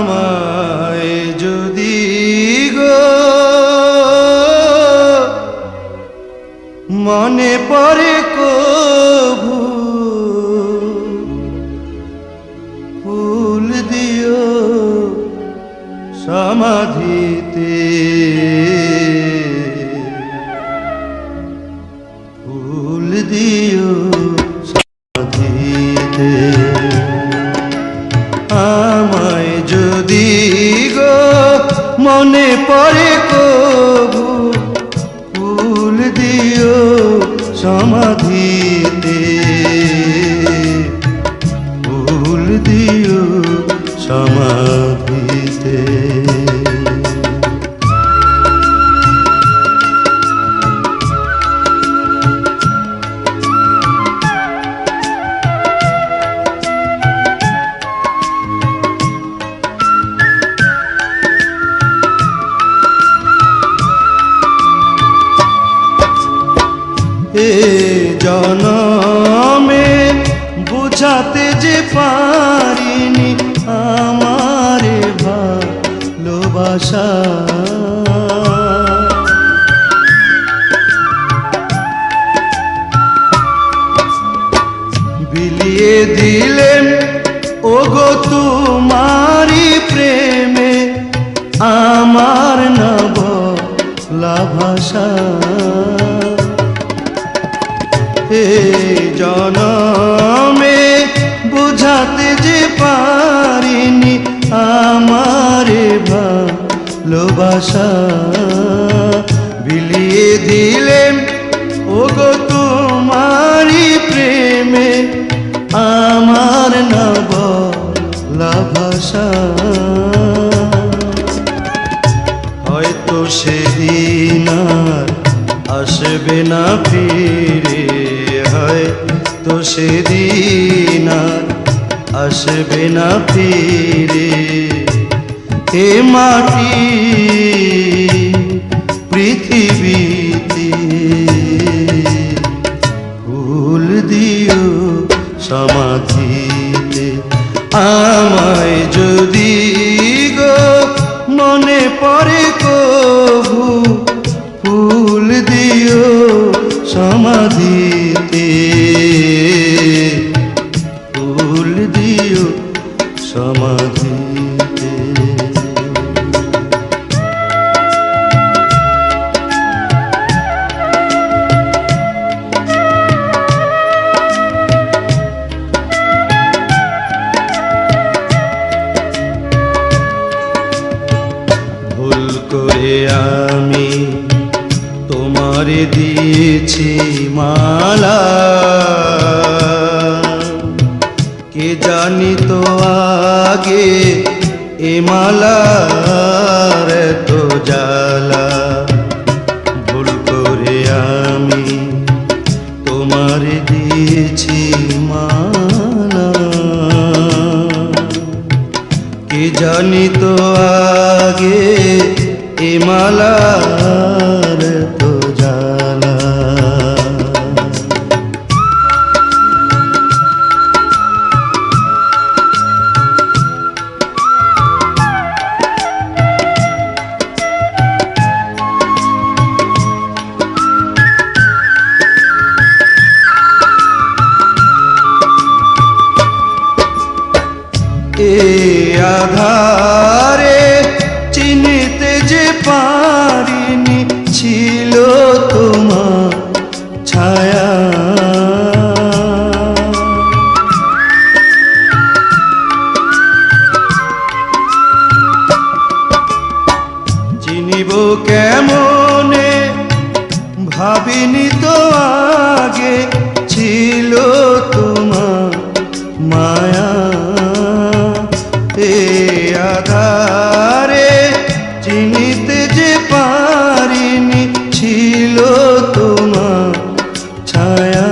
আমায় যদি গো মনে পড়ে কভু ফুল দিও সমাধিতে, ফুল দিও সমাধিতে। আমায় যদি গো মনে পড়ে কভু ফুল দিও সমাধিতে, ফুল দিও সমাধিতে। এ জনমে বুঝাতে যে পারিনি আমারে ভালোবাসা, বিলিয়ে দিলেন ওগো তোমারি প্রেমে আমার না বলা ভাষা। হে জনমে বুঝাতে যে পারিনি আমারে ভালোবাসা, বিলিয়ে দিলেন ওগো তোমারি প্রেমে আমার না বলা ভাষা। হয়তো সেদিন আর আসবে না ফিরে, হয়তো সেদিন আর আসবে না ফিরে। এ মাটি পৃথিবীতে ফুল দিও সমাধিতে। আমায় যদি গো মনে পড়ে কভু ফুল দিও সমাধিতে, ফুল দিও সমাধিতে। ভুল করে আমি তোমারে দিয়েছি মালা, কে জানি তো আগে এ মালার তো জ্বালা। ভুল করে আমি তোমারে দিয়েছি মালা, কে জানি তো আগে এ মালার তো জ্বালা। এ আধারে চিনিতে যে পারিনি ছিল তোমার ছায়া, চিনিব কেমনে ভাবিনি তো আগে ছিল তোমার মায়া। এ আধারে চিনিতে যে পারিনি ছিল তোমার ছায়া,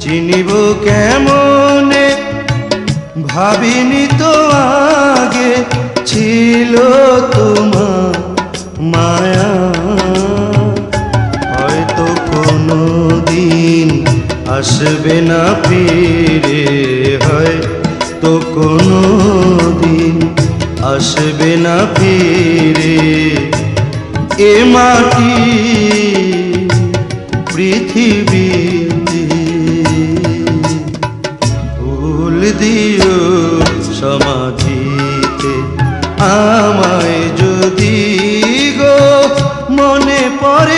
চিনিব কেমনে ভাবিনি তো আগে ছিল তোমার মায়া। হয়তো কোনো দিন আসবে না ফিরে, হয়তো কোনো দিন আসবে না ফিরে এ মাটি পৃথিবীতে। ফুল দিও সমাধিতে আমায় যদি গো মনে পড়ে